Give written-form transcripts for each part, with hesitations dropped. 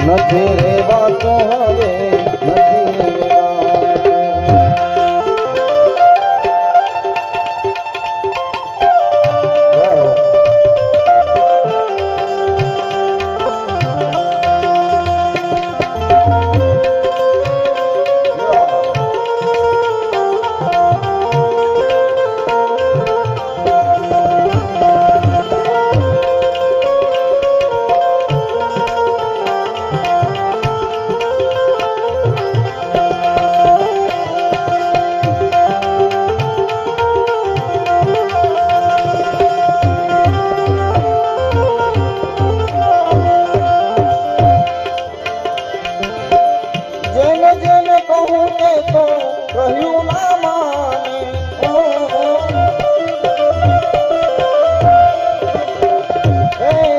નથી રેવાતો હવે નથી કહ્યું ના માને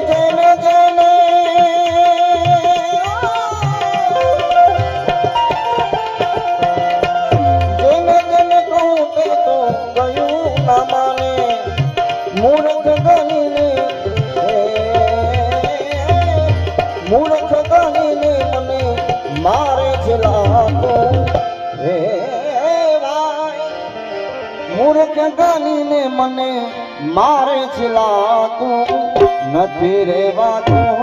જેને જેને જેને જેને કહું તે તો કહ્યું ના માને મૂર્ખ ગણીને મને મારે છે લાખો મૂર્ખ ગણીને મને મારે છેલા તું નથી રેવાતું